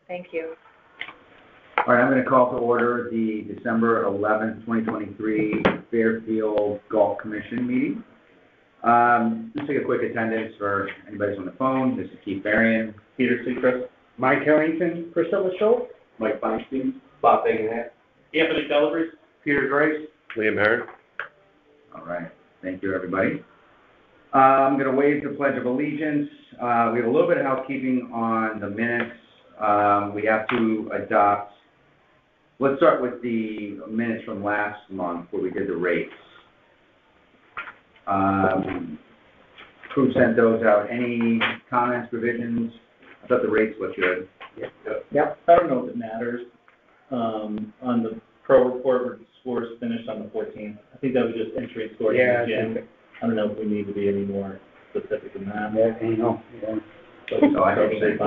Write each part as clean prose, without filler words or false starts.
Thank you. All right, I'm going to call to order the December 11th, 2023 Fairfield Golf Commission meeting. Let's take a quick attendance for anybody who's on the phone. This is Keith Varian, Peter Seacrest, Mike Harrington, Priscilla Schultz, Mike Feinstein, Bob Bagenhat, Anthony Calabrese, Peter Grace. Liam Herron. All right, thank you, everybody. I'm going to waive the Pledge of Allegiance. We have a little bit of housekeeping on the minutes. We have to adopt, let's start with the minutes from last month where we did the rates. Who sent those out? Any comments, revisions? I thought the rates looked good. Yep. I don't know if it matters. On the pro report where the scores finished on the 14th, I think that was just entry scores in the gym. I don't know if we need to be any more specific than that. So I don't say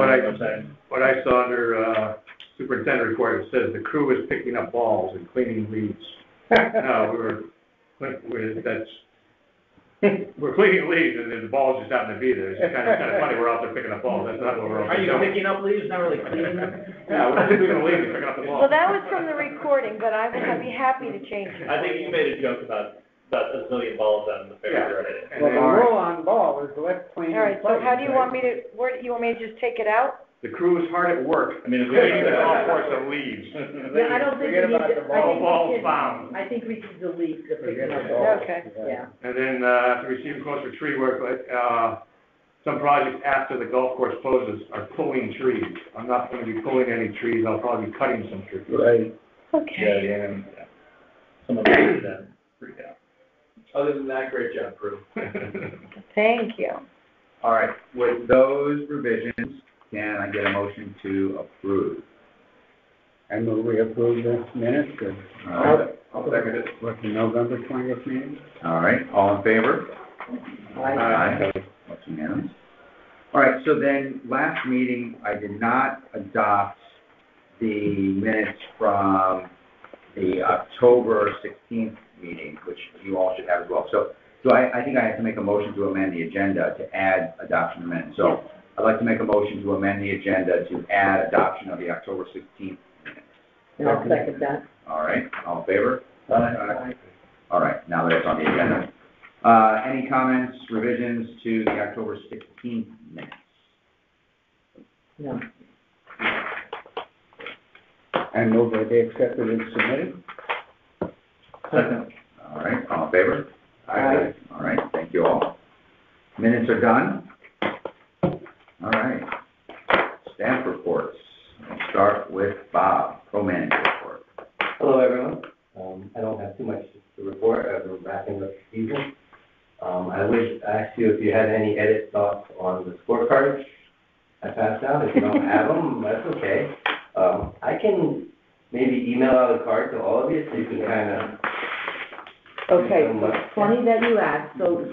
What I saw under superintendent report, it says the crew is picking up balls and cleaning leaves. No, we're cleaning leaves and the balls just happen to be there. It's kind of funny, we're out there picking up balls. That's not what we're out there doing. picking up leaves, not really cleaning them? Yeah, we're just cleaning leaves and picking up the balls. Well, that was from the recording, but I would be happy to change it. I think you made a joke about a zillion balls out in the fair. Yeah. Well, the rule on ball is left clean. All right, so how do you want me to, you want me to just take it out? The crew is hard at work. I mean, Cleaning the golf course of leaves. Yeah, I don't think we need to, Balls found. I think we can delete the picking up Okay. yeah. And then, to receive quotes for tree work, some projects after the golf course closes are pulling trees. I'm not going to be pulling any trees, I'll probably be cutting some trees. Right. Okay. Yeah. Some of them did that. Freak out. Other than that, great job, crew. Thank you. All right, with those revisions, can I get a motion to approve? I move we approve the minutes I'll second it. with the November 20th meeting. All right, all in favor? Aye. That's unanimous. All right, so then last meeting, I did not adopt the minutes from the October 16th meeting, which you all should have as well. So I think I have to make a motion to amend the agenda to add adoption of minutes. So I'd like to make a motion to amend the agenda to add adoption of the October 16th minutes. And I'll second that. All right, all in favor? Aye. All right, now that it's on the agenda. Any comments, revisions to the October 16th minutes? No. I move that they accepted and submitted. Second. All right, all in favor? Aye. All right, thank you all. Minutes are done. All right, staff reports. We'll start with Bob, co-manager report. Hello, everyone. I don't have too much to report as we're wrapping up the season. I would ask you if you had any edit thoughts on the scorecards I passed out. If you don't have them, that's okay. I can maybe email out a card to all of you so you can kind of... Okay, it's funny that you asked. So,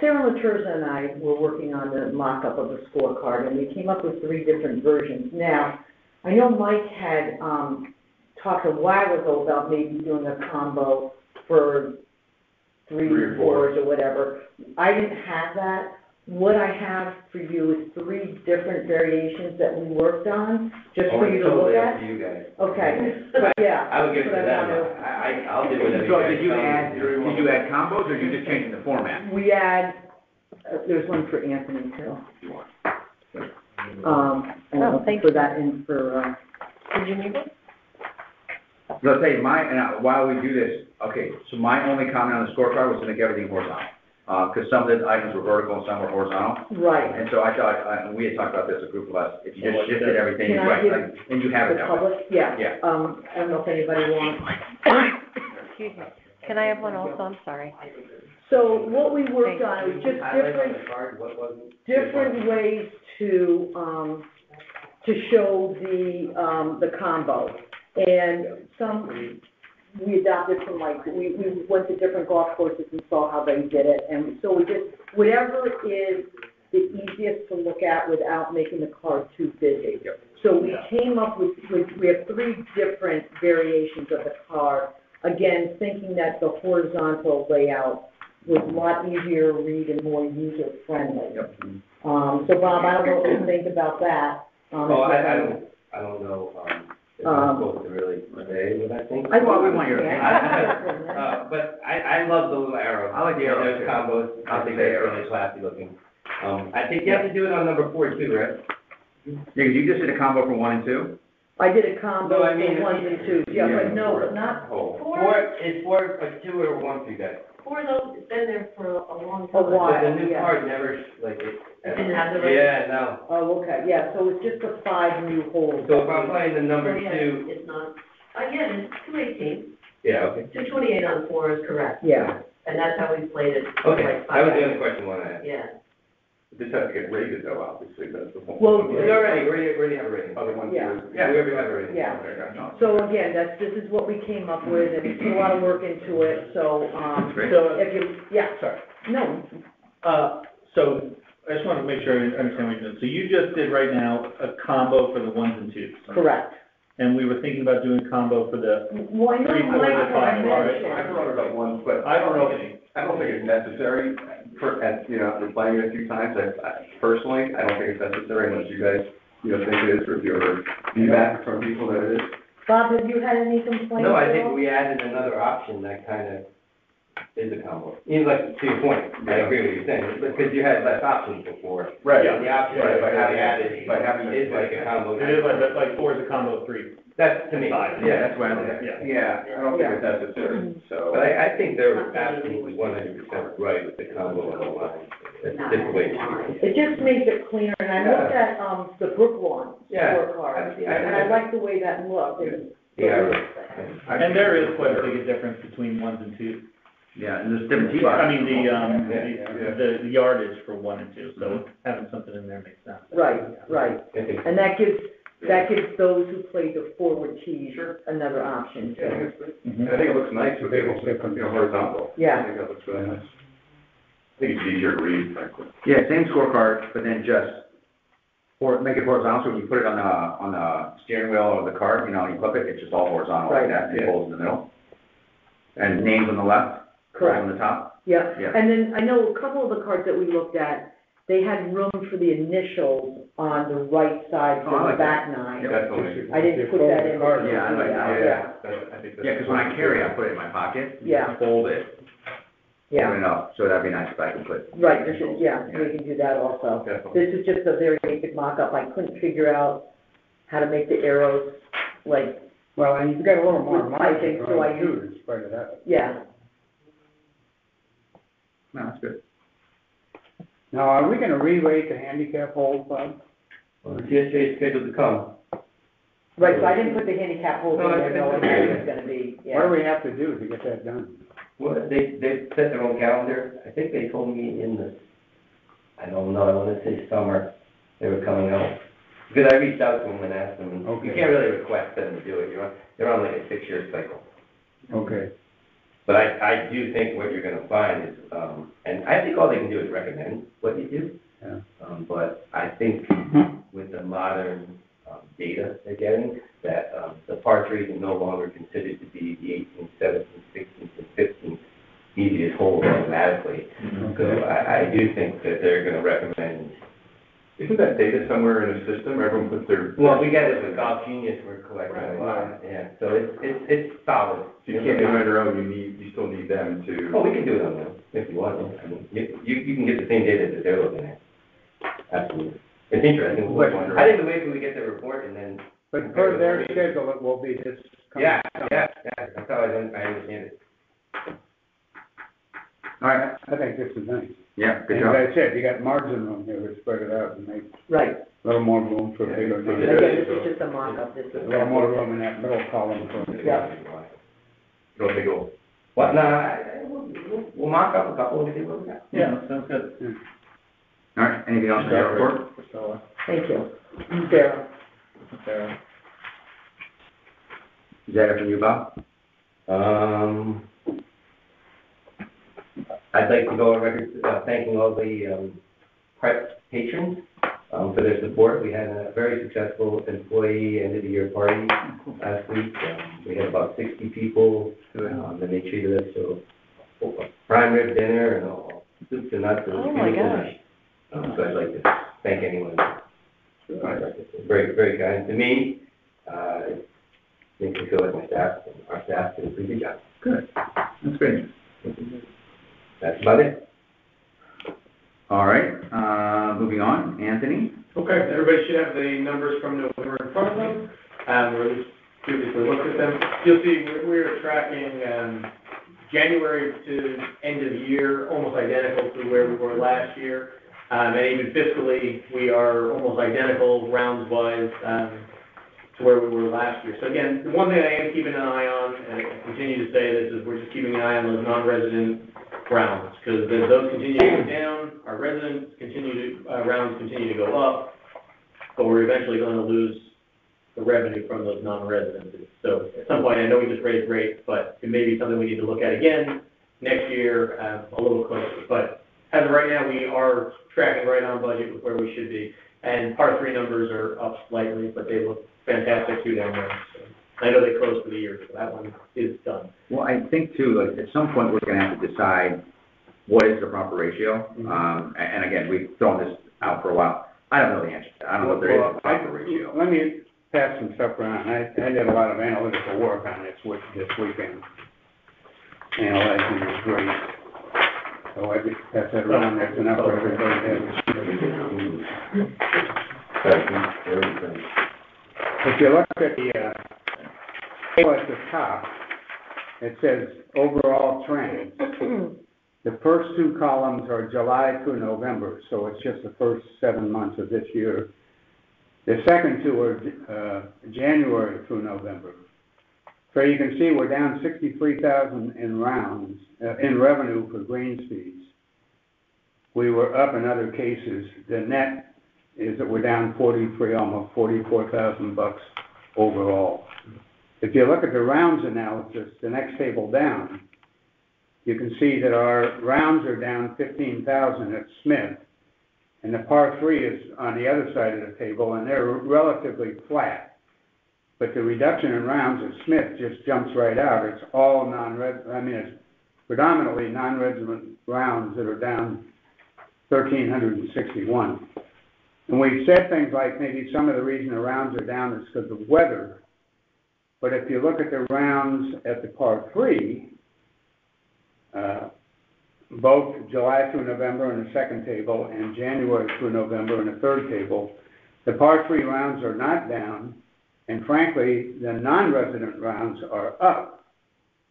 Sarah Laterza and I were working on the mock-up of the scorecard, and we came up with 3 different versions. Now, I know Mike had talked a while ago about maybe doing a combo for 3 or 4s or whatever. I didn't have that. What I have for you is 3 different variations that we worked on, just for you to look at. You guys. Okay, but yeah. I would give it to them. I'll do whatever. So did you add combos, or are you just changing the format? We add, there's one for Anthony too. And thank for that and for, Did you need it? So I'll tell you, while we do this, okay, so my only comment on the scorecard was to make everything horizontal. Because some of the items were vertical and some were horizontal. right. And so I thought, and we had talked about this, a group of us, if you just shifted everything, Can I right, give and you have it The that way. public, yeah. Yeah. I don't know if anybody wants. Excuse me. Can I have one also? I'm sorry. So what we worked on, it was just different ways to show the combo. And some, we adopted from like, we went to different golf courses and saw how they did it. And so we just, whatever is the easiest to look at without making the card too busy. Yep. So we came up with, we have 3 different variations of the card. Again, thinking that the horizontal layout was a lot easier to read and more user-friendly. Yep. So Bob, I don't know what you think about that. Well, I don't know, if I'm supposed to really say what I think. Well, we want your opinion. But I love the little arrows. I like the arrows, Those too. combos, I think they're really classy looking. I think you have to do it on number 4 too, right? Yeah, 'cause you just did a combo for 1 and 2? I did a combo No, I for mean, ones and twos, yeah, but no, but not, Oh, 4, it's 4, like 2 or 1 for you guys. Four of those, it's been there for a long A time. while. But the new yeah. card never, like, it. It didn't have the right- Yeah, no. oh, okay, yeah, so it's just the 5 new holes. So if I'm playing the number Oh, yeah, 2, it's not, yeah, it's 218, yeah, okay. 228 on 4 is correct, Yeah, and that's how we played it. for Okay, like that was 5 the years. only question I wanted to ask. Yeah. This has to get rated though, obviously, that's the point. Well, We already have a rating. Other ones, Yeah. Yeah. We already have a rating. yeah. Okay, gotcha. So again, this is what we came up with, and it's a lot of work into it, so, That's great. So, if you, yeah, sorry. no, So I just want to make sure I understand what you're doing. So you just did right now a combo for the 1s and 2s. correct. And we were thinking about doing a combo for the, Well, I know 3, 4, Mike and 5, had right? I mentioned, brought it up once, but I don't know. I don't think it's necessary for, and, you know, after playing it a few times, personally, I don't think it's necessary unless you guys, you know, think it is, or if you ever feedback from people that it is. Bob, have you had any complaints? No, I at think all? we added another option that kind of is a combo. You know, like, to your point, I agree with you saying, because you had less options before. Right. And the option Right, that by we having- added by having is like a combo. it is like 4 is a combo of 3. That's, to me, Five. yeah. That's why I look at it. Yeah. Yeah, I don't think it's necessary, so. But I think they're absolutely 100% right with the combo on the line. That's just the way it It just makes it cleaner, and I looked at, the Brookline Yeah. scorecard, and I like the way that looked, and. Yeah. And there is quite a big difference between 1s and 2s. Yeah, and there's different tee boxes. I mean, the yardage for 1 and 2, so having something in there makes sense. Right, right, I think- and that gives those who play the forward tees another option, Yeah, I too. think it's good. And I think it looks nice with it, you know, horizontal. Yeah. I think that looks really nice. I think it's easier to read, frankly. Yeah, same scorecard, but then just, or make it horizontal, so when you put it on the steering wheel of the cart, you know, you flip it, it's just all horizontal like Right. that, and it Yeah. holds in the middle. And names on the left, Correct. on the top. Yeah, Yeah. and then I know a couple of the cards that we looked at, they had room for the initials on the right side Oh, I for the like back nine. Definitely. I didn't put that in. Yeah, I like that. Yeah, I think that's. Yeah, because when I carry, I put it in my pocket. Yeah. Fold it. yeah, Open it up, so that'd be nice if I could put. right, this is, yeah, we can do that also. Definitely. This is just a very basic mock-up, I couldn't figure out how to make the arrows, like, Well, and you've got a little more I think margin so, on I it too, in spite of that. yeah. No, that's good. Now, are we gonna re-rate the handicap hole, Bob? Well, the TSA is scheduled to come. Right, so I didn't put the handicap holes in No, there, knowing that it was gonna be, yeah. What do we have to do to get that done? Well, they set their own calendar. I think they told me in the, I don't know, I wanna say summer, they were coming out. Because I reached out to them and asked them, and you Okay. can't really request them to do it, they're on like a 6-year cycle. Okay. But I do think what you're gonna find is, and I think all they can do is recommend what you do. Yeah. But I think with the modern, data they're getting, that, the par threes are no longer considered to be the 18th, 17th, 16th, and 15th easiest holes automatically. So I do think that they're gonna recommend. Isn't that data somewhere in the system, everyone puts their. Well, we got it with Golf Genius, we're collecting a lot, yeah, so it's solid. If you can't do it on your own, you still need them to. Oh, we can do it on them, if you want, I mean, you can get the same data that they're looking at. Absolutely. It's interesting. I think the way we get the report and then. But per their schedule, it will be this coming. Yeah, that's how I understand it. All right, I think this is nice. yeah, good And job. as I said, you got margin room here to spread it out and make Right, a little more room for bigger and names. again, this is just a mock-up, this is. A little more room in that middle column for. Yeah. You don't think it'll. What, no, we'll mock up a couple and see what we got. Yeah, sounds good. All right, anything else in your report? Priscilla, Thank you. Sarah? Sarah. Is that it from you, Bob? I'd like to go on record thanking all the patrons for their support. We had a very successful employee end of the year party last week. We had about 60 people, and they treated us to a prime rib dinner and all soups and nuts. It was Oh, my really gosh. nice. So I'd like to thank anyone. very, very kind to me. Makes me feel like our staff did a pretty good job. Good. That's great. That's about it. All right, moving on. Anthony? Okay, everybody should have the numbers from November in front of them, or at least previously looked at them. You'll see we're tracking January to end of the year, almost identical to where we were last year. And even fiscally, we are almost identical rounds-wise to where we were last year. So again, the one thing I am keeping an eye on, and I continue to say this, is we're just keeping an eye on those non-resident rounds, because as those continue to go down, our residents rounds continue to go up, but we're eventually going to lose the revenue from those non-residents. So at some point, I know we just raised rates, but it may be something we need to look at again next year, a little closer. But as of right now, we are tracking right on budget with where we should be. And Part 3 numbers are up slightly, but they look fantastic too down there. So I know they closed for the year, so that one is done. Well, I think too, like, at some point, we're gonna have to decide what is the proper ratio. And again, we've thrown this out for a while. I don't know the answer to that. I don't know if there is a proper ratio. Let me pass some stuff around. I did a lot of analytical work on this weekend, analyzing this rate. So I just pass that around. There's enough for everybody to have. If you look at the table at the top, it says overall trends. The first two columns are July through November, so it's just the first 7 months of this year. The second two are January through November. So you can see we're down 63,000 in rounds, in revenue for green speeds. We were up in other cases. The net is that we're down 43, almost 44,000 bucks overall. If you look at the rounds analysis, the next table down, you can see that our rounds are down 15,000 at Smith, and the Par 3 is on the other side of the table, and they're relatively flat. But the reduction in rounds at Smith just jumps right out. It's all it's predominantly non-resident rounds that are down 1,361. And we've said things like maybe some of the reason the rounds are down is because of weather. But if you look at the rounds at the Par 3, both July through November in the second table and January through November in the third table, the Par 3 rounds are not down, and frankly, the non-resident rounds are up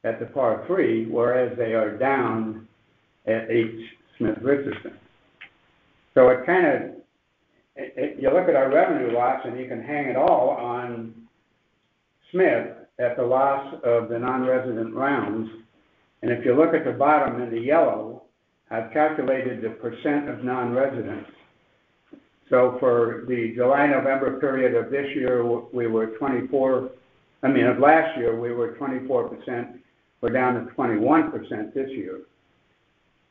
at the Par 3, whereas they are down at H. Smith Richardson. So it kind of, you look at our revenue loss and you can hang it all on Smith at the loss of the non-resident rounds. And if you look at the bottom in the yellow, I've calculated the percent of non-residents. So for the July-November period of this year, we were of last year, we were 24%. We're down to 21% this year.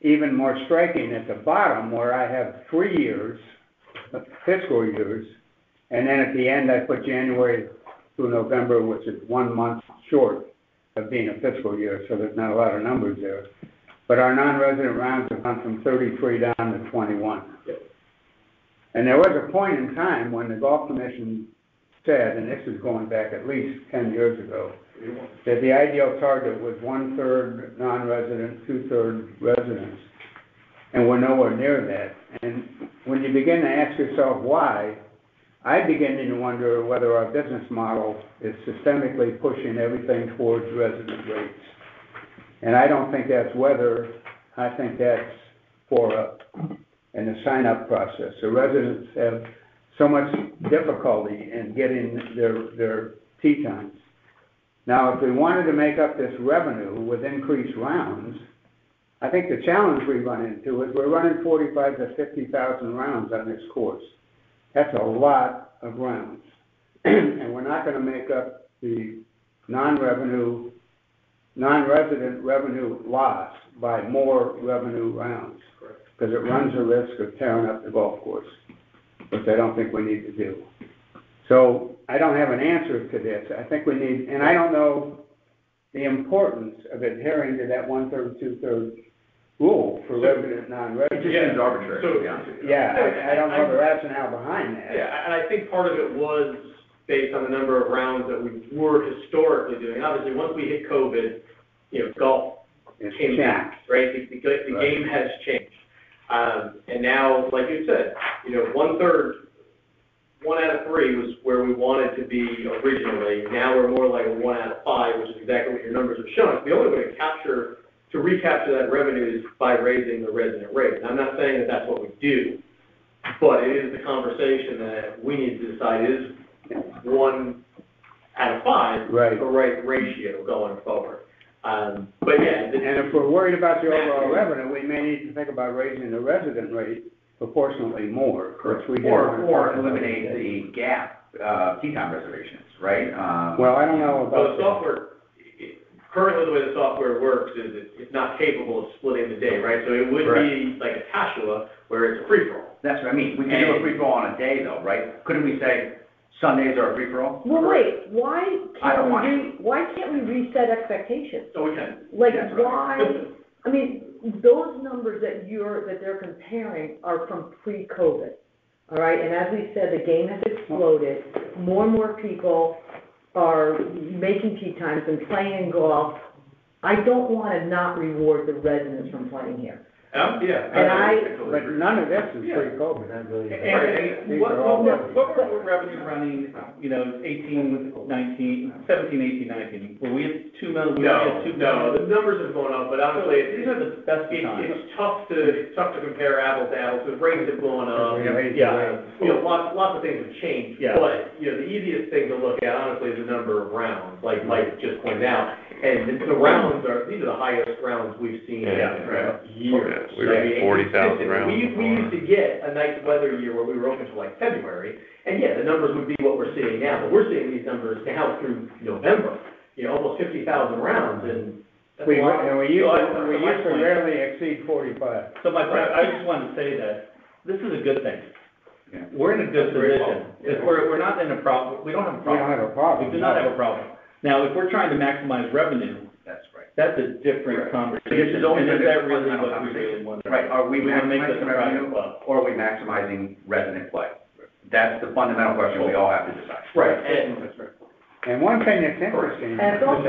Even more striking at the bottom, where I have 3 years, fiscal years, and then at the end I put January through November, which is 1 month short of being a fiscal year, so there's not a lot of numbers there. But our non-resident rounds have gone from 33 down to 21. And there was a point in time when the Golf Commission said, and this is going back at least 10 years ago, that the ideal target was 1/3 non-resident, 2/3 residents. And we're nowhere near that. And when you begin to ask yourself why, I begin to wonder whether our business model is systemically pushing everything towards resident rates. And I don't think that's weather, I think that's in the sign-up process. The residents have so much difficulty in getting their tee times. Now, if we wanted to make up this revenue with increased rounds, I think the challenge we run into is we're running 45,000 to 50,000 rounds on this course. That's a lot of rounds. And we're not going to make up the non-resident revenue loss by more revenue rounds, because it runs the risk of tearing up the golf course, which I don't think we need to do. So I don't have an answer to this. I think we need, and I don't know the importance of adhering to that 1/3, 2/3 rule for resident, It non-resident. just seems arbitrary, to be honest with you. Yeah, I don't know the rationale behind that. Yeah, and I think part of it was based on the number of rounds that we were historically doing. Obviously, once we hit COVID, golf It's came back, right? The game has changed. And now, like you said, 1/3, 1 out of 3 was where we wanted to be originally. Now we're more like a 1 out of 5, which is exactly what your numbers are showing. The only way to recapture that revenue is by raising the resident rate. And I'm not saying that that's what we do, but it is the conversation that we need to decide is 1 out of 5 Right. the right ratio going forward. But yeah. And if we're worried about the overall revenue, we may need to think about raising the resident rate proportionately more, which we didn't want to Or talk about. eliminate the gap, tea time reservations, right? Well, I don't know Well, about the software, currently the way the software works is it's not capable of splitting the day, right? So it would be like a Tashua where it's a free-for-all. That's what I mean. We could do a free-for-all on a day though, right? Couldn't we say Sundays are a free-for-all? Well, wait, why I don't want can't we reset expectations? So we can. Like, That's right. why, I mean, those numbers that they're comparing are from pre-COVID, all right? And as we said, the game has exploded. More and more people are making tea times and playing golf. I don't want to not reward the residents from playing here. Yeah. And But none of this is Yeah. pre-COVID. And what were revenue running, 18, 19, 17, 18, 19? Were we at 2 million? No, the numbers have gone up, but honestly, These are the best times. it's tough to compare apples to apples, because rates have gone up. Yeah. Lots of things have changed. Yeah. But, the easiest thing to look at, honestly, is the number of rounds, like Mike just pointed out. And the rounds these are the highest rounds we've seen in years. We were at 40,000 rounds. We used to get a nice weather year where we were open till like February, and yeah, the numbers would be what we're seeing now, but we're seeing these numbers now through November, almost 50,000 rounds, and that's We a lot. used to rarely exceed 45. So my point, I just wanted to say that this is a good thing. Yeah. We're in a good position. If we're not in a problem, we don't have a We problem. don't have a problem. We do not have a problem. Now, if we're trying to maximize revenue, That's right. that's a different conversation. This is always And a is that different really fundamental what we really conversation. want? Right, are we wanna make this maximizing a private revenue, club. or are we maximizing resident play? That's the fundamental question we all have to decide. Right, And one thing that's interesting. And it's also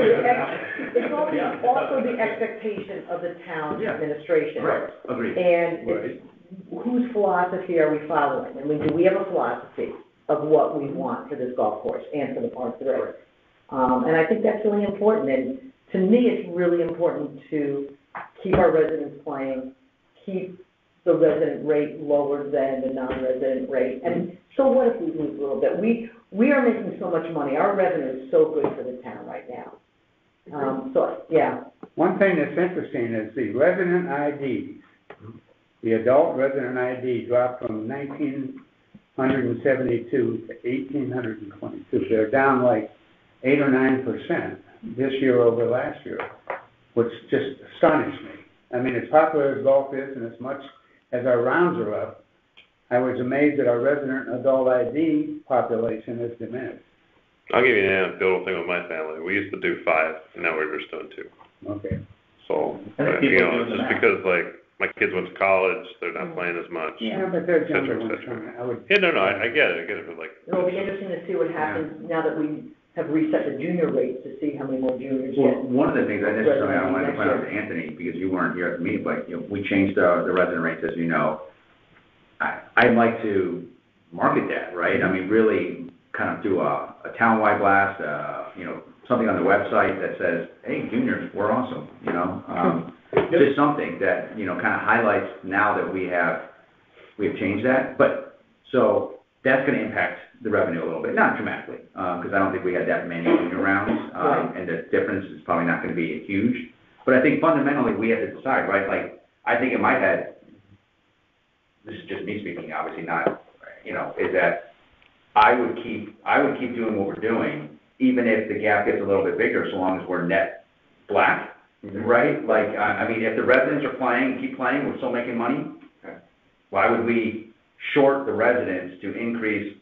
the expectation of the town Yeah. administration. Right, agreed. And it's, whose philosophy are we following? I mean, do we have a philosophy of what we want for this golf course and for the Parks and Rec? And I think that's really important, and to me, it's really important to keep our residents playing, keep the resident rate lower than the non-resident rate. And so what if we lose a little bit? We are making so much money, our revenue is so good for the town right now. So, yeah. One thing that's interesting is the resident IDs, the adult resident ID dropped from 1,972 to 1,822. They're down like 8 or 9% this year over last year, which just astonished me. I mean, as popular as golf is and as much as our rounds are up, I was amazed that our resident adult ID population has diminished. I'll give you an anecdotal thing with my family. We used to do 5, and now we're just doing 2. Okay. So, I think people are doing it's the just math. because, my kids went to college, they're not playing as much. Yeah, but they're Et cetera, younger et ones cetera. coming. I would. Yeah, no, I get it, but It'll be interesting to see what happens now that we have reset the junior rates, to see how many more juniors Well, get. one of the things I wanted to point out to Anthony, because you weren't here at the meeting, but, we changed the resident rates, as you know. I'd like to market that, right? I mean, really kind of do a townwide blast, something on the website that says, hey, juniors, we're awesome, just something that, kind of highlights now that we've changed that. But, so that's going to impact the revenue a little bit, not dramatically, because I don't think we had that many junior rounds, and the difference is probably not going to be huge. But I think fundamentally we have to decide, right? Like, I think in my head, this is just me speaking, obviously not, is that I would keep doing what we're doing, even if the gap gets a little bit bigger, so long as we're net black, right? Like, I mean, if the residents are playing, keep playing, we're still making money, why would we short the residents to increase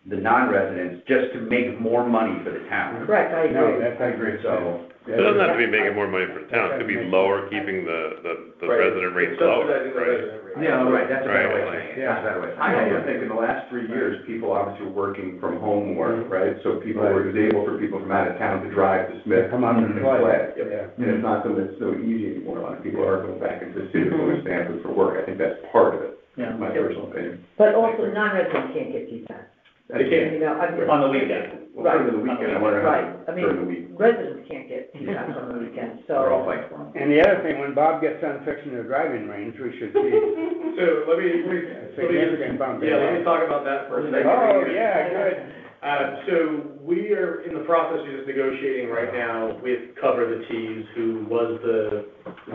the non-residents just to make more money for the town. Correct, I No, agree. that's, I agree. So, It doesn't have to be making more money for the town, it could be lower, keeping the resident rates lower, Subsidizing the right? resident rate. yeah, right, that's a better way of Right. saying it, that's a better way of I saying also it. think in the last 3 years, people obviously were working from home more, right? So people were, it was able for people from out of town to drive to Smith. Come out and play. Yep. And it's not something that's so easy anymore. A lot of people are going back into the city of Louis Stanford for work. I think that's part of it, Yeah. my personal opinion. But also, non-residents can't get T-Tax. They can't. You know, On the weekend. Well, during the weekend, I wonder Right, how I during the mean, week. residents can't get T-Tax on the weekend, We're all so. fighting for them. And the other thing, when Bob gets done fixing the driving range, we should see So let me a significant bump. yeah, let me talk about that for a second. Oh, yeah, good. So we are in the process of just negotiating right now with Cover the T's, who was the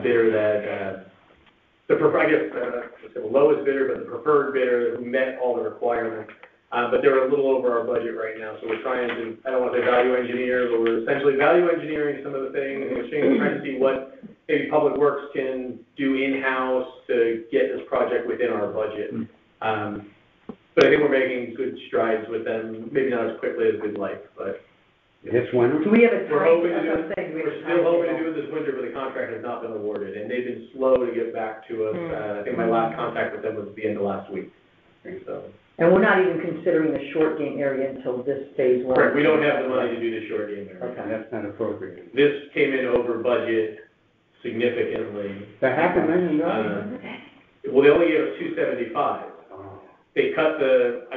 bidder that, the lowest bidder, but the preferred bidder who met all the requirements. But they're a little over our budget right now, so we're trying to, I don't want to say value engineer, but we're essentially value engineering some of the things, and we're trying to see what maybe Public Works can do in-house to get this project within our budget. But I think we're making good strides with them, maybe not as quickly as we'd like, but This winter? Do we have a we're time, hoping to do as it, I'm saying, do we have we're a still hoping to timetable? do it this winter, but the contract has not been awarded, and they've been slow to get back to us. I think my last contact with them was at the end of last week, so. And we're not even considering the short game area until this phase one. Correct, we don't have the money to do the short game area. Okay. That's not appropriate. This came in over budget significantly. The $500,000? Well, they only gave us $275. They cut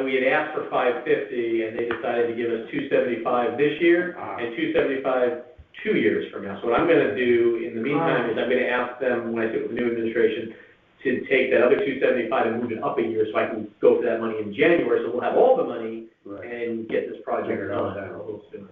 we had asked for $550, and they decided to give us $275 this year and $275 2 years from now. So what I'm gonna do in the meantime is I'm gonna ask them, when I sit with the new administration, to take that other $275 and move it up a year so I can go for that money in January, so we'll have all the money Right. and get this project Figure it all done out. a little sooner.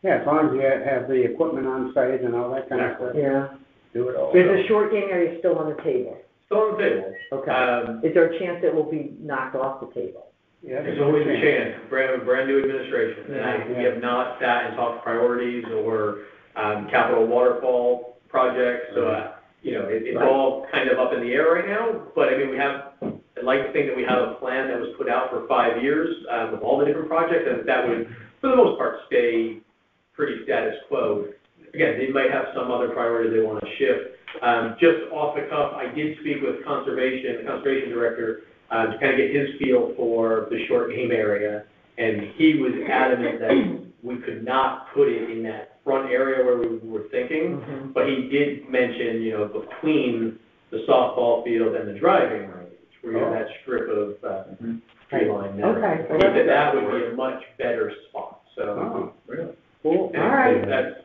Yeah, as long as you have the equipment on site and all that kind of stuff, Yeah. do it all. Is the short game area still on the table? Still on the table. Okay. Is there a chance it will be knocked off the table? Yeah, There's always a chance, brand new administration, and we have not sat and talked priorities or, capital waterfall projects, so, it's all kind of up in the air right now, but I mean, I'd like to think that we have a plan that was put out for 5 years, with all the different projects, and that would, for the most part, stay pretty status quo. Again, they might have some other priorities they want to shift. Just off the cuff, I did speak with the conservation director, to kind of get his feel for the short game area, and he was adamant that we could not put it in that front area where we were thinking, but he did mention, between the softball field and the driving range, where you have that strip of, tree line there. Okay. He said that would be a much better spot, so. Oh, really? Cool. and All right. That's,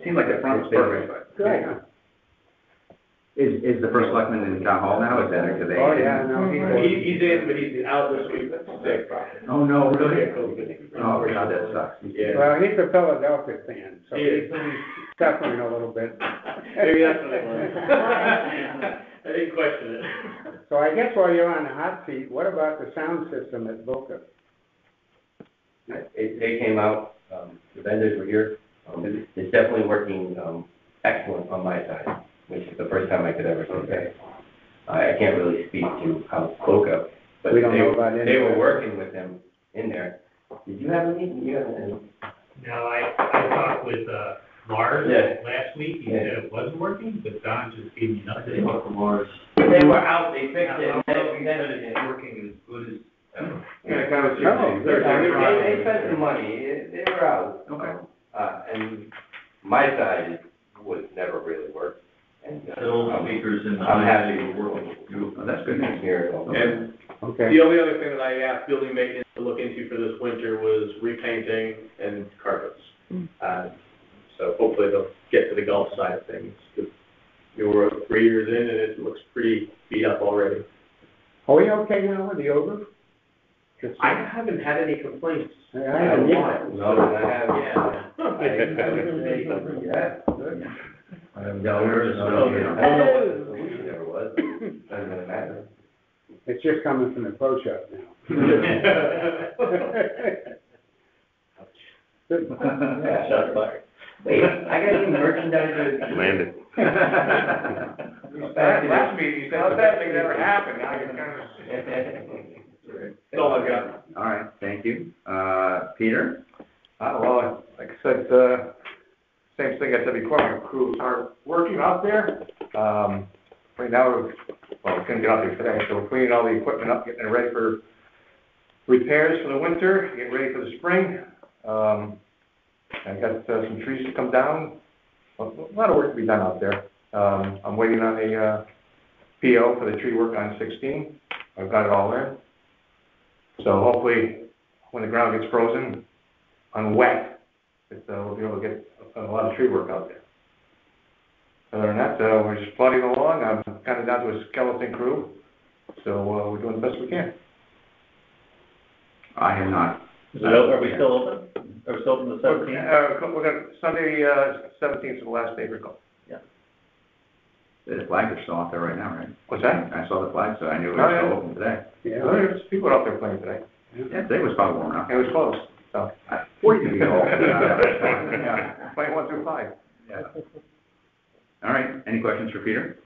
Seems like the front space. Perfect. Good. Is the first selectman in town hall now, is that, or do they? Oh, yeah, no, he's in, but he's out this week, sick. Oh, no, really? COVID. Oh, God, that sucks. Yeah. Well, he's a Philadelphia fan, so He he's is. suffering a little bit. Maybe that's what it was. I didn't question it. So I guess while you're on the hot seat, what about the sound system at Boca? They came out, the vendors were here. It's definitely working, excellent on my side, which is the first time I could ever say that. I can't really speak to how Boca, but We don't know about they were any- working with them in there. Did you have a meeting? You haven't? No, I talked with, Lars Yeah. last week, he Yeah. said it wasn't working, but Don just gave me an update. They were out, they fixed it, and He said then, it's working as good as ever. Yeah, kind of. Oh, good. they spent some money, they were out. Okay. And my side would never really work. And, speakers and. I'm happy to work with you. Oh, that's good news. Here. And Okay. the only other thing that I asked building maintenance to look into for this winter was repainting and carpets. So hopefully they'll get to the golf side of things, because we're 3 years in and it looks pretty beat up already. Are we okay now with the over? I haven't had any complaints. I haven't either. No, I have, Yeah. I would say, yeah, good. No, I don't know what the solution ever was, but doesn't really matter. It's just coming from the pro shop now. Yeah, shots fired. Wait, I got any merchandise. Landed. Last meeting, you said the best thing that ever happened, now you're kind of. That's all I've got. All right, thank you. Peter? Well, like I said, same thing I said before, my crews are working out there. Right now, we couldn't get out there today, so we're cleaning all the equipment up, getting it ready for repairs for the winter, getting ready for the spring. I got some trees to come down. A lot of work to be done out there. I'm waiting on a PO for the tree work on 16. I've got it all in. So hopefully, when the ground gets frozen on wet, we'll be able to get a lot of tree work out there. Other than that, we're just plodding along. I'm kind of down to a skeleton crew, so we're doing the best we can. I have not. Are we still open? Are we still open the 17th? We're gonna, Sunday, 17th is the last day for golf. Yeah. The flags are still out there right now, right? What's that? I saw the flags, so I knew it was still open today. Yeah. There's people out there playing today. Yeah, today was probably warm enough. It was close, so. 40 to be cold. Yeah, playing 1 through 5. Yeah. All right, any questions for Peter?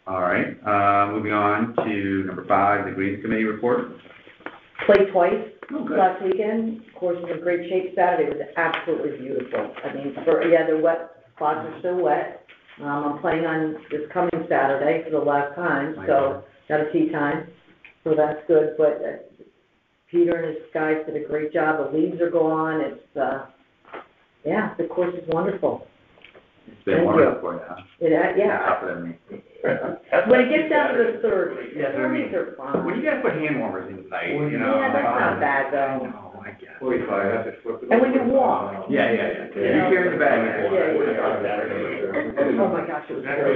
All right, moving on to number 5, the Greens Committee report. Played twice Oh, good. last weekend. Course was in great shape. Saturday was absolutely beautiful. I mean, they're wet, spots are still wet. I'm playing on this coming Saturday for the last time, so got a tee time, so that's good. But Peter and his guys did a great job. The leaves are gone. It's, yeah, the course is wonderful. It's been Thank warm you. enough for you, huh? Yeah. Tougher than me. When it gets down to the 30s, Yeah, that's what I mean. 30s are fine. When you guys put hand warmers in at night, you know. Yeah, that's not bad though. No, I guess. 45, that's it. And when you walk. Yeah. You carry the bag. Oh my gosh, it was Yeah, great.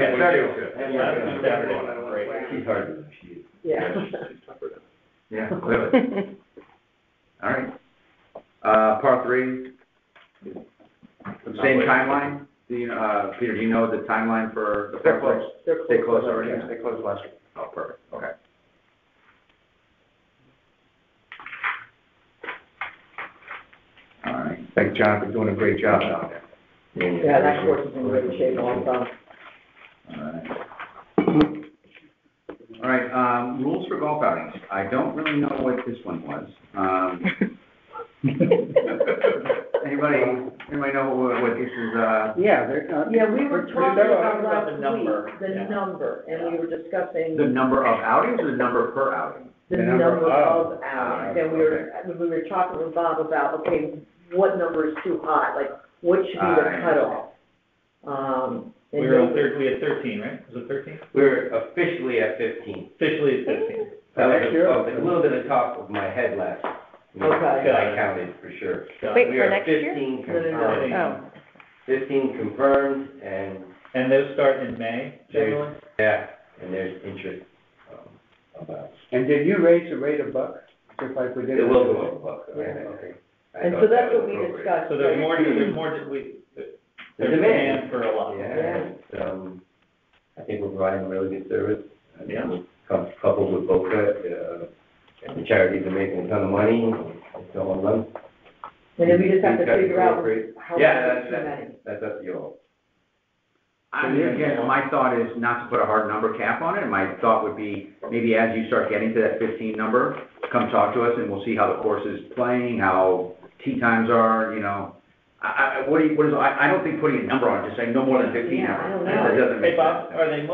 Saturday. She's hard. She Yeah. Yeah, clearly. All right. Part 3, same timeline? Do you, Peter, do you know the timeline for the They're part 3? close. They closed already? Yeah, they closed last week. Oh, perfect, okay. All right. Thank John for doing a great job down there. Yeah, that course is in great shape also. All right, rules for golf outings. I don't really know what this one was. Anybody know what this is, Yeah, they're, Yeah, we were talking about last the number. week, the number, and we were discussing the number of outings or the number per outing? the the number number of of hours. And we were talking with Bob about, okay, what number is too high, like, what should be the cutoff? And We had 13, right? Was it 13? We're officially at 15. Officially at 15. That was Next year? a little bit of top of my head last. Okay. I counted for sure. Wait, We for are next year? 15 No, no, confirmed. Oh. 15 confirmed, and And those start in May, generally? yeah, and there's interest about. and did you raise the rate $1, just like we did? It will go up, Buck. Yeah. Okay. I And thought so that that's was what we appropriate. discussed. So there's more The demand. for a lot. Yeah, it's, I think we're providing a really good service. And Yeah. Coupled with Boca, and the charities are making a ton of money, and so on. And then we just have to We've got figure out appropriate- how Yeah, many, too many. that's up to you all. I mean, again, my thought is not to put a hard number cap on it. My thought would be, maybe as you start getting to that 15 number, come talk to us and we'll see how the course is playing, how tee times are, you know. I don't think putting a number on it, just saying no more than 15 Yeah, I hours. don't That doesn't Hey, make Bob, sense. are they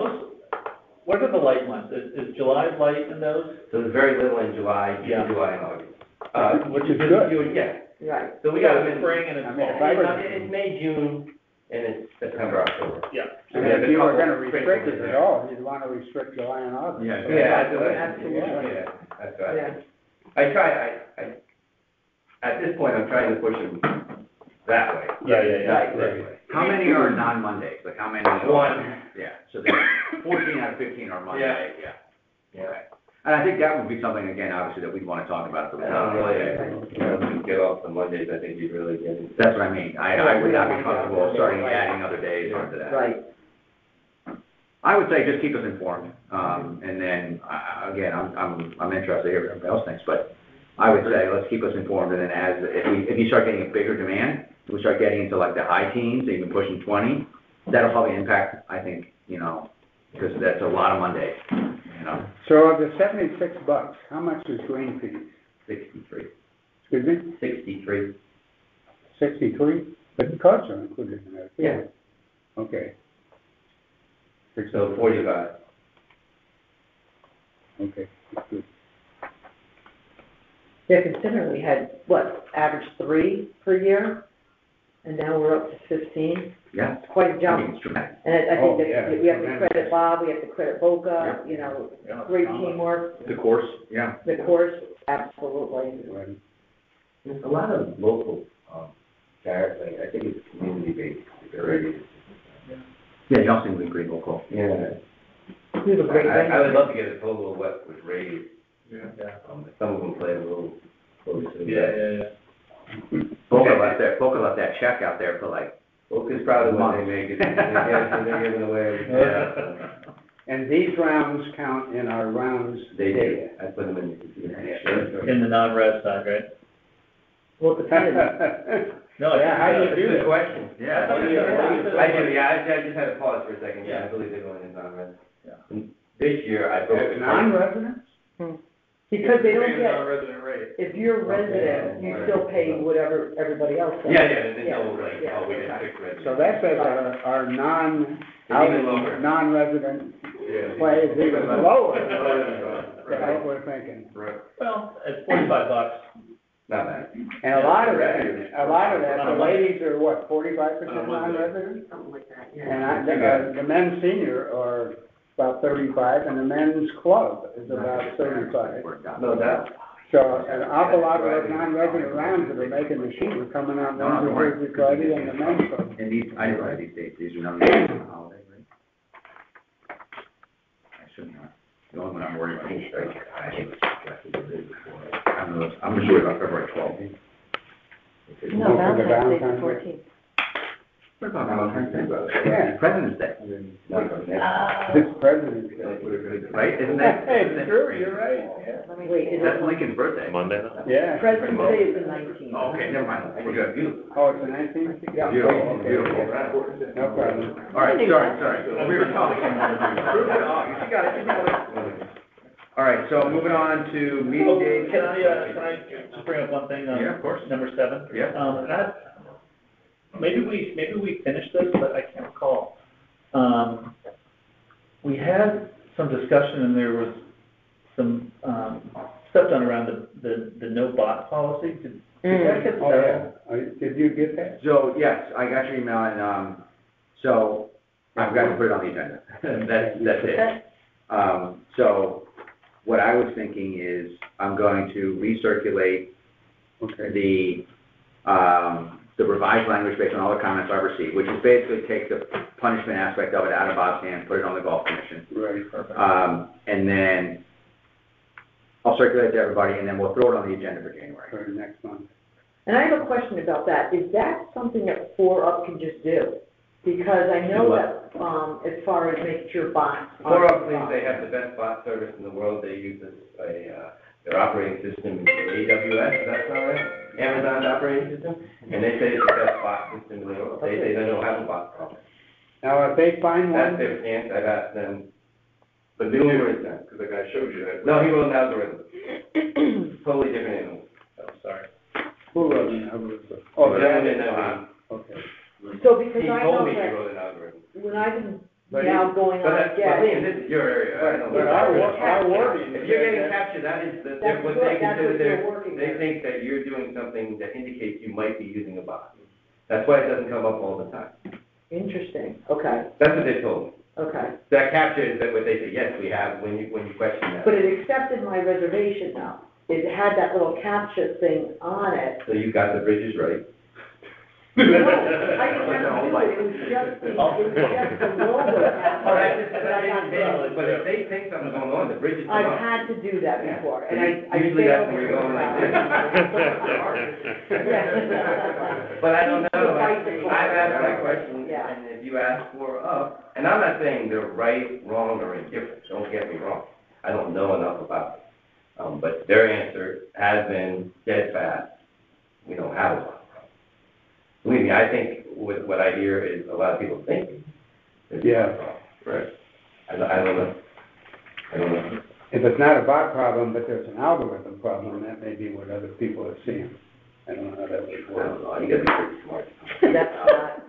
what are the light months? Is July light in those? So there's very little in July, Yeah. July and August. Which is good. Yeah, Right. so we We got got them in spring and it's I mean, fall. if I was- It's May, June, and it's September, October. Yeah. And if you were gonna restrict it at all, you'd wanna restrict July and August. Yeah. Absolutely. Yeah, that's right. Yeah. I at this point, I'm trying to push them that way. Yeah. Right. How many are non-Mondays? Like how many? One. Yeah, so there's 14 out of 15 are Monday, yeah. Yeah. And I think that would be something, again, obviously, that we'd want to talk about at the And I'm board. really, get off the Mondays, I think you'd really get into. That's what I mean. I would not be comfortable starting adding other days onto that. Right. I would say just keep us informed, and then, again, I'm interested to hear what everybody else thinks, but I would say, let's keep us informed, and then if you start getting a bigger demand, we start getting into like the high teens, even pushing 20, that'll probably impact, I think, you know, because that's a lot of Mondays, you know, So of the $76, how much is green fees? 63. Excuse me? 63. 63? But the cards are included in that. Yeah. Okay. So 45. Okay, that's good. Yeah, considering we had, average 3 per year, and now we're up to 15. yeah. It's quite a I mean, jump. it's dramatic. And I Oh, think yeah, that we have to tremendous. credit Bob, we have to credit Boca, you know, Yeah, great strong. teamwork, The course, yeah. the course, absolutely. Well, There's a lot of local, charities, I think it's community-based, already. Yeah, Johnston would be great local. Yeah. We have a great I would venue. love to get a total of what was raised. Yeah. Some of them played a little close to Yeah. Boca left that check out there for like, Focus probably when they make it, they're giving away. Yeah. And these rounds count in our rounds They data. did, I put them in the computer. In the non-res side, right? Well, it depends. No, Yeah, how do you do Good that? question. yeah. I do, yeah, I just had to pause for a second, Yeah. I believe they're going in non-res. Yeah. This year, I As focused. non-residents? Because they don't Paying get, non-resident rate. if you're a resident, you still pay whatever everybody else does. Yeah, there's no, like, Yeah. oh, we did 6 residents. So that says our Even lower. non-resident play is even lower than what we're thinking. Well, at $45. Not bad. And a lot of that, the ladies are what, 45% non-resident? Something like that, yeah. And the men's senior are about 35, and the men's club is about 35. No doubt. So an awful lot of those non-resident rounds that are making the sheet are coming out Wednesday, Thursday, Friday, and the men's club. And these, I know these dates, these are not on holiday, right? I shouldn't have. The only one I'm worried about is, I'm just worried about February 12th. No, Most of the Valentine's Day is the Valentine's 14th. What about Valentine's Day? Yeah. President's Day, It's President's Day. right? Isn't that? It's true, you're right, yeah. Wait, is That's it, Lincoln's birthday. Monday, though? Yeah. President's Day is the 19th. Oh, okay, never mind, we're good. Oh, it's the 19th? Yeah. Beautiful, Okay. beautiful. No problem. All right, sorry. We were talking. You got it. All right, so moving on to meeting dates. Can I just bring up one thing on? Yeah, of course. Number 7? Yeah. Maybe we finished this, but I can't recall. We had some discussion and there was some, stuff done around the no bot policy. Did that get Oh, settled? yeah. Did you get that? So, yes, I got your email, and, so, I've got to put it on the agenda. That's it. So, what I was thinking is, I'm going to recirculate Okay. the revised language based on all the comments I've received, which is basically take the punishment aspect of it out of Bob's hand, put it on the golf commission. Right, perfect. And then I'll circulate it to everybody, and then we'll throw it on the agenda for January. For next month. And I have a question about that. Is that something that 4UP can just do? Because I know that, as far as making sure bots. For us, they have the best bot service in the world, they use their operating system is AWS, that's not right? Amazon's operating system, and they say it's the best bot system in the world, they don't have a bot problem. Now, if they find That's one, their stance, I've asked them, But did you, because the guy showed you that. no, he wrote an algorithm, totally different animal. Oh, sorry. who wrote an algorithm? Oh, gentleman that Okay. So we, because he I told know me he that wrote an algorithm. when I've been But now going But on that's, again. but Liam, this is your area, I don't know. But our wording. If you're getting captured, that is, That's what good, they that's consider what their, they're working they with. think that you're doing something that indicates you might be using a bot. That's why it doesn't come up all the time. Interesting, okay, That's what they told me. okay. That captures that what they say, yes, we have, when you question that. But it accepted my reservation now. It had that little captcha thing on it. So you got the bridges right. No, I didn't have to do it, it was just the logo captcha. Oh, that's just, that I got wrong. but if they think something's going on, the bridges come I've up. had to do that before, and I Usually that's failed. where you're going like this. Yeah. But I don't know, Bicycle. I've asked that question, Yeah. and if you ask for up, and I'm not saying they're right, wrong, or indifferent, don't get me wrong. I don't know enough about it. But their answer has been steadfast, we don't have a lot of problems. Believe me, I think what I hear is a lot of people thinking. there's a lot of problems. Right. I don't know. If it's not a bot problem, but there's an algorithm problem, that may be what other people are seeing. I don't know how that would I work. don't know, you gotta be pretty smart. That's not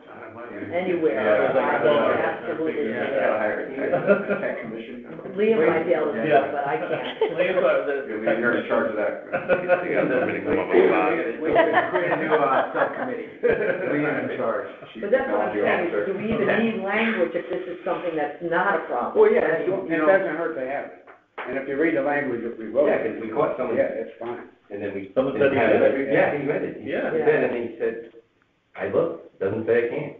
anywhere. Liam might be able to do it, but I can't. You're in charge of that. They got somebody come up with a bot. We can create a new, subcommittee. Lean in charge. But that's what I'm saying, is do we even need language if this is something that's not a problem? Well, yeah, it doesn't hurt to have it. And if you read the language that we wrote. Yeah, 'cause we caught someone. Yeah, it's fine. And then we. Someone said he had read it. Yeah, he read it. Yeah. He did, and then he said, I looked, doesn't say I can't.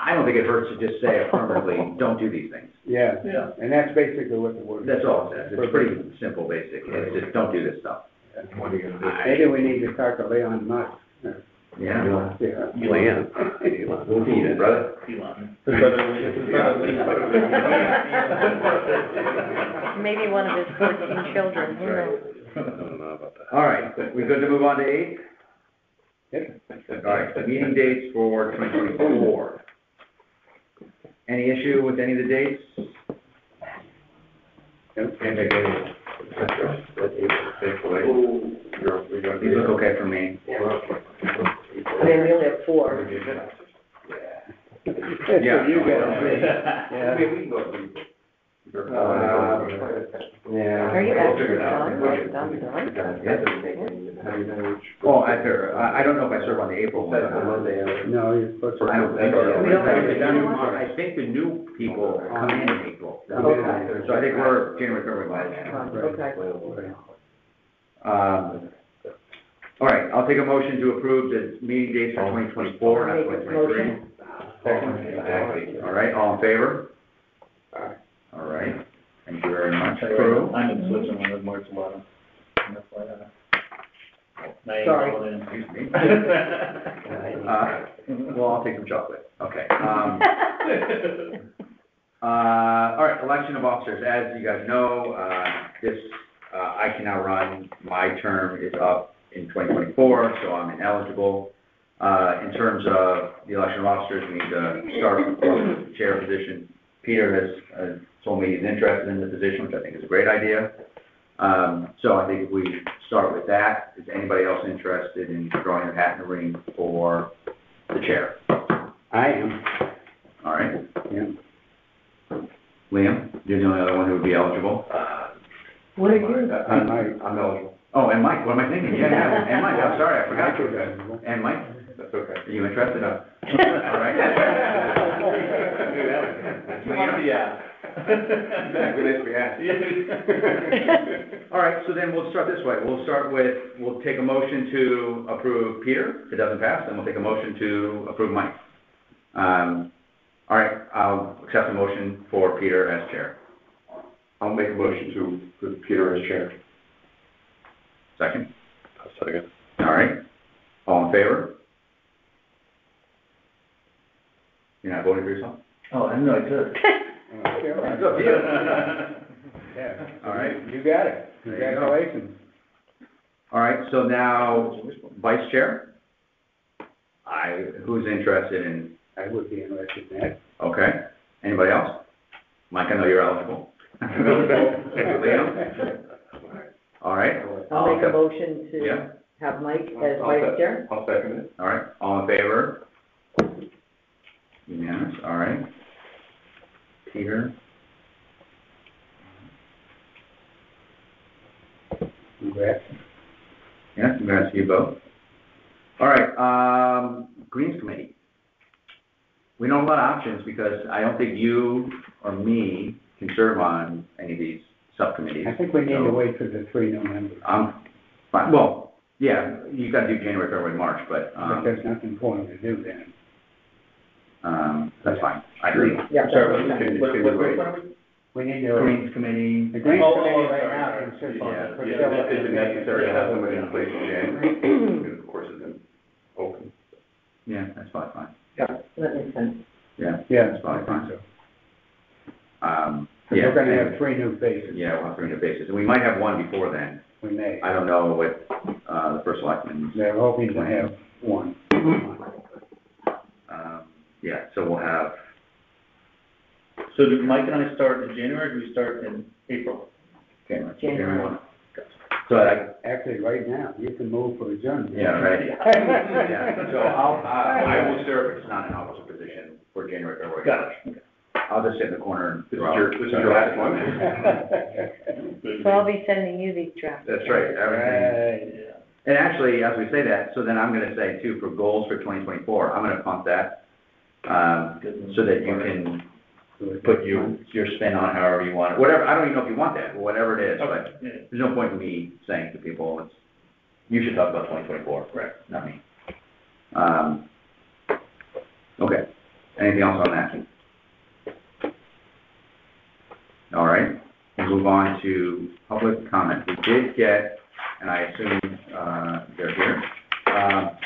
I don't think it hurts to just say affirmatively, don't do these things. Yeah, Yeah. and that's basically what the word. That's all it says. It's pretty simple, basic. It's just, don't do this stuff. Maybe we need to talk to Leon Musk. Yeah. Yeah. Leanne. We'll see you, brother. Elon. Maybe one of his 14 children, who knows? I don't know about that. All right, we good to move on to 8? Yep. All right, meeting dates for 2024. Any issue with any of the dates? These look okay for me. I mean, we only have 4. That's Yeah. what you get. Yeah. Are you actually done? Oh, I don't know if I serve on the April one. No, you're supposed to. I don't think so. We don't have the new one? I think the new people come in April. Okay. So I think we're January, February, March. Okay. All right, I'll take a motion to approve the meeting dates for 2024, not 2023. All right, all in favor? All right, thank you very much. Approve. I'm in Switzerland on March 11th. And that's why Sorry. Excuse me. Well, I'll take some chocolate. Okay. All right, election of officers. As you guys know, I can now run. My term is up in 2024, so I'm ineligible. In terms of the election of officers, we need to start with the chair position. Peter has told me he's interested in the position, which I think is a great idea. So I think if we start with that, is anybody else interested in throwing their hat in the ring for the chair? I am. All right. Yeah. Liam, you're the only other one who would be eligible. What are you? I'm eligible. Oh, and Mike, what am I thinking? Yeah, and Mike, I'm sorry, I forgot. Mike is eligible. And Mike, That's okay. are you interested? All right. Yeah. Exactly, nice we asked. All right, so then we'll start this way. We'll take a motion to approve Peter. If it doesn't pass, then we'll take a motion to approve Mike. All right, I'll accept the motion for Peter as chair. I'll make a motion to put Peter as chair. Second? A second. All right. All in favor? You're not voting for yourself? Oh, I didn't know I could. It's up to you. Yeah. All right. You got it. There you go. Congratulations. All right, so now, vice chair? Who's interested in, I would be interested in that. okay. Anybody else? Mike, I know you're eligible. Liam? All right. I'll make a motion Yeah. to have Mike as vice chair. I'll second it. All right, all in favor? Unanimous, all right. Peter? Congrats. Yeah, congrats to you both. All right, Greens Committee. We don't have a lot of options because I don't think you or me can serve on any of these subcommittees. I think we need to wait for the 3 new members. Fine, well, yeah, you gotta do January, February, March, but, But there's nothing for them to do then. that's fine, I agree. Yeah. Sorry, Can what we wait? We need to, Greens Committee, the Greens Oh, Committee right sorry. now consists Yeah, of Is it Priscilla. necessary to have somebody in place in January? Because of course it's been open. yeah, that's probably fine, That makes sense. yeah, Yeah, that's probably fine. so. Yeah. We're gonna have 3 new faces. Yeah, we'll have 3 new bases, and we might have one before then. We may. I don't know what, the first selectman, They're hoping to have 1. yeah, so we'll have, So did Mike and I start in January, or do we start in April? January 1. So Actually, right now, you can move for adjournment. yeah, right. Yeah, so I will serve, it's not an officer position for January, February. Got it. I'll just sit in the corner and. This is your last one. So I'll be sending you these drafts. That's right, everything. And actually, as we say that, so then I'm gonna say too, for goals for 2024, I'm gonna pump that, so that you can put your spin on however you want it, whatever, I don't even know if you want that, but whatever it is, but there's no point in me saying to people, you should talk about 2024. Right. Not me. Okay, anything else on that? All right, we'll move on to public comment. We did get, and I assume, they're here,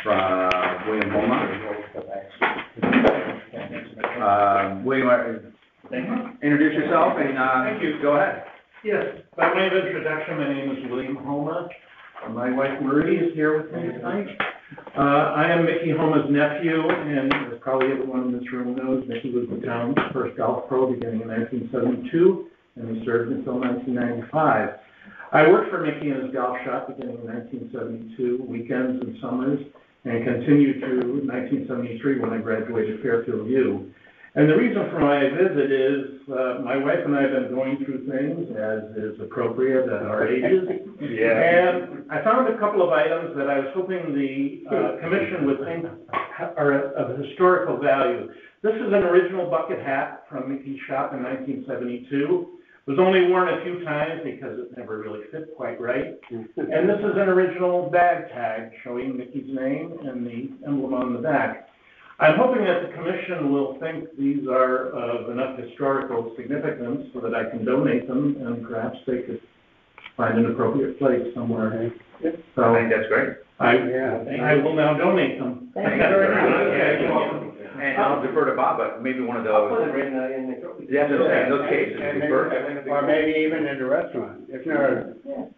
from William Homa. William, introduce yourself and, Thank you. go ahead. Yes, by way of introduction, my name is William Homa. My wife Marie is here with me tonight. I am Mickey Homa's nephew, and as probably everyone in this room knows, Mickey was the town's first golf pro beginning in 1972, and he served until 1995. I worked for Mickey in his golf shop beginning in 1972, weekends and summers, and continued through 1973 when I graduated Fairfield U. And the reason for my visit is my wife and I have been going through things, as is appropriate at our ages. And I found a couple of items that I was hoping the commission would think are of historical value. This is an original bucket hat from Mickey's shop in 1972. It was only worn a few times because it never really fit quite right. And this is an original bag tag showing Mickey's name and the emblem on the back. I'm hoping that the commission will think these are of enough historical significance so that I can donate them, and perhaps they could find an appropriate place somewhere. So I think that's great. I will now donate them. Thank you very much. You're welcome. And I'll defer to Bob, but maybe one of those. I'll put it in the trophy. Yeah, those cases would be And perfect. or maybe even in the restaurant, if there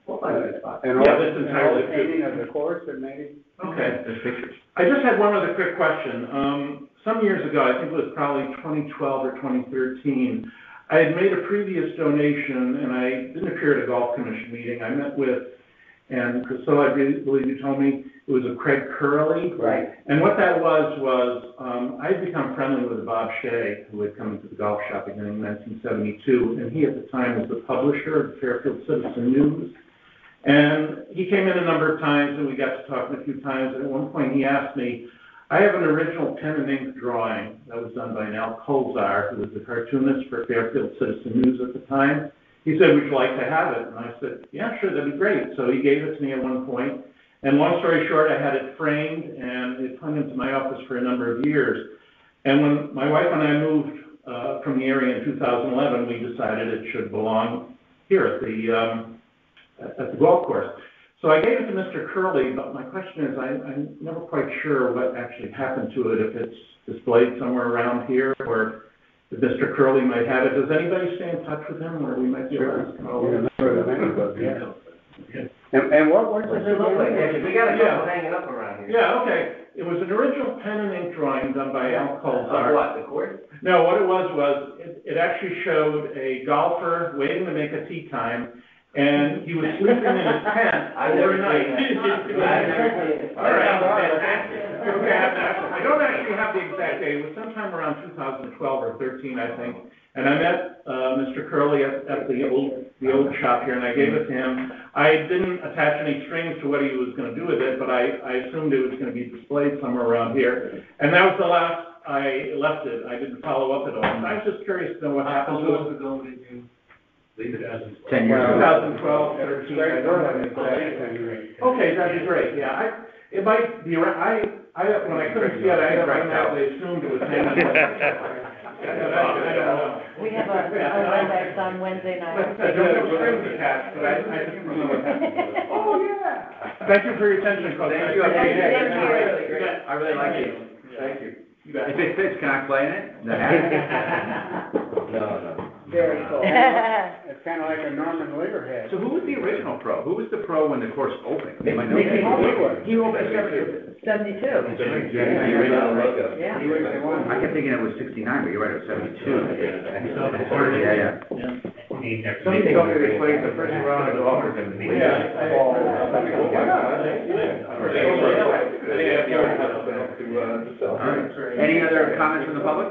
We'll find a spot. an Yeah, that's entirely old painting of the course, then maybe. Okay. There's pictures. I just had one other quick question. Some years ago, I think it was probably 2012 or 2013, I had made a previous donation, and I didn't appear at a golf commission meeting. I met with, and Priscilla, I believe you told me, it was a Craig Curley. Right. And what that was I'd become friendly with Bob Shea, who had come into the golf shop beginning in 1972, and he at the time was the publisher of the Fairfield Citizen News. And he came in a number of times, and we got to talking a few times, and at one point he asked me, I have an original pen and ink drawing that was done by Al Colzar, who was the cartoonist for Fairfield Citizen News at the time. He said, would you like to have it? And I said, yeah, sure, that'd be great. So he gave it to me at one point. And long story short, I had it framed, and it hung into my office for a number of years. And when my wife and I moved from the area in 2011, we decided it should belong here at the golf course. So I gave it to Mr. Curley, but my question is, I'm never quite sure what actually happened to it, if it's displayed somewhere around here, or if Mr. Curley might have it. Does anybody stay in touch with him, or we might be able to call him? And what was What's it? it look like? We got a couple hanging up around here. Yeah, okay. It was an original pen and ink drawing done by Al Colzar. Of what, the court? No, what it was it actually showed a golfer waiting to make a tee time, and he was sleeping in his tent overnight. All right, fantastic. Okay, I don't actually have the exact date. It was sometime around 2012 or 13, I think. And I met Mr. Curley at the old shop here, and I gave it to him. I didn't attach any strings to what he was going to do with it, but I assumed it was going to be displayed somewhere around here. And that was the last I left it. I didn't follow up at all. And I was just curious to know what happened to it. Leave it as is. 10 years ago. 2012, 13, I don't have an exact. Okay, that'd be great, yeah. It might be, when I couldn't see it, I automatically assumed it was hanging. But I don't know. We have a WebEx on Wednesday night. There were no strings attached, but I just don't know what happened. Oh, yeah. Thank you for your attention, folks. Thank you. Thank you. I really like it. Thank you. You bet. If it fits, can I play in it? The hat? No. Very cool. It's kind of like a Norman Lear head. So who was the original pro? Who was the pro when the course opened? Am I Mickey knowing? Homer. He opened 72. Yeah. He was the one. I kept thinking it was 69, but you're right, it was 72. Yeah. Somebody told me they played the first round of golf in the. All right. Any other comments from the public?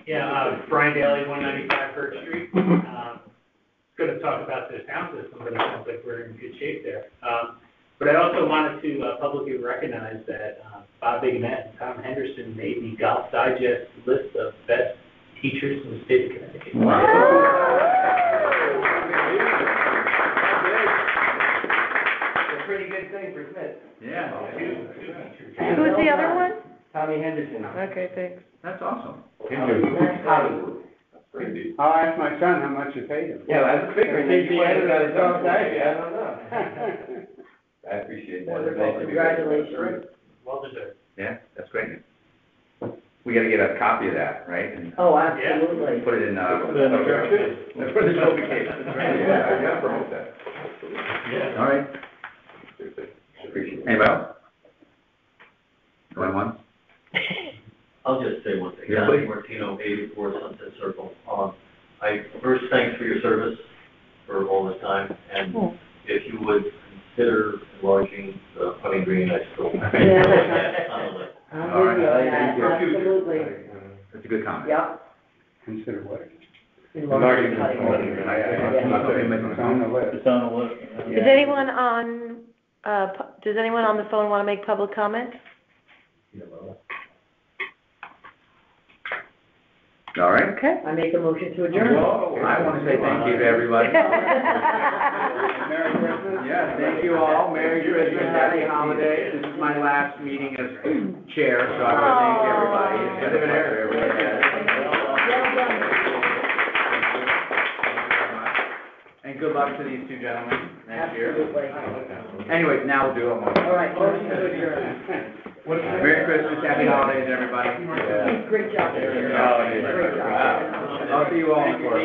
Yeah, Brian Daly, 195 Birch Street. Going to talk about the sound system, but it sounds like we're in good shape there. But I also wanted to publicly recognize that Bob Bignett and Tom Henderson made the Golf Digest list of best teachers in the state of Connecticut. It's a pretty good thing for Smith. Yeah. Who's the other one? Tommy Henderson. Okay, thanks. That's awesome. Hollywood. I'll ask my son how much you paid him. Yeah, I was figuring that you might have got a Golf Digest, I don't know. I appreciate that. Wonderful, congratulations. Well deserved. Yeah, that's great. We gotta get a copy of that, right? And Oh, absolutely. put it in, Put it in the trophy. That's for the trophy case. That's right. Yeah, promote that. All right. Appreciate it. Anybody else? Going once? I'll just say one thing. Yeah, Don please. Martino, 84 Sunset Circle. First, thanks for your service for all this time, and if you would consider enlarging the putting green next to it. Yeah. On the list. I'm with you on that, Thank you. absolutely. That's a good comment. Yep. Consider what? Enlarging It's on the list. It's on the list. Does anyone on the phone want to make public comment? All right. Okay. I make a motion to adjourn. I want to say thank you to everybody. Merry Christmas. Yeah, thank you all. Merry Christmas, happy holidays. This is my last meeting as chair, so I want to thank everybody. It's been an honor, everybody. And good luck to these two gentlemen next year. Absolutely. Anyways, now we'll do it. All right, motion to adjourn. Merry Christmas, happy holidays, everybody. Great job. Great job. I'll see you all in court.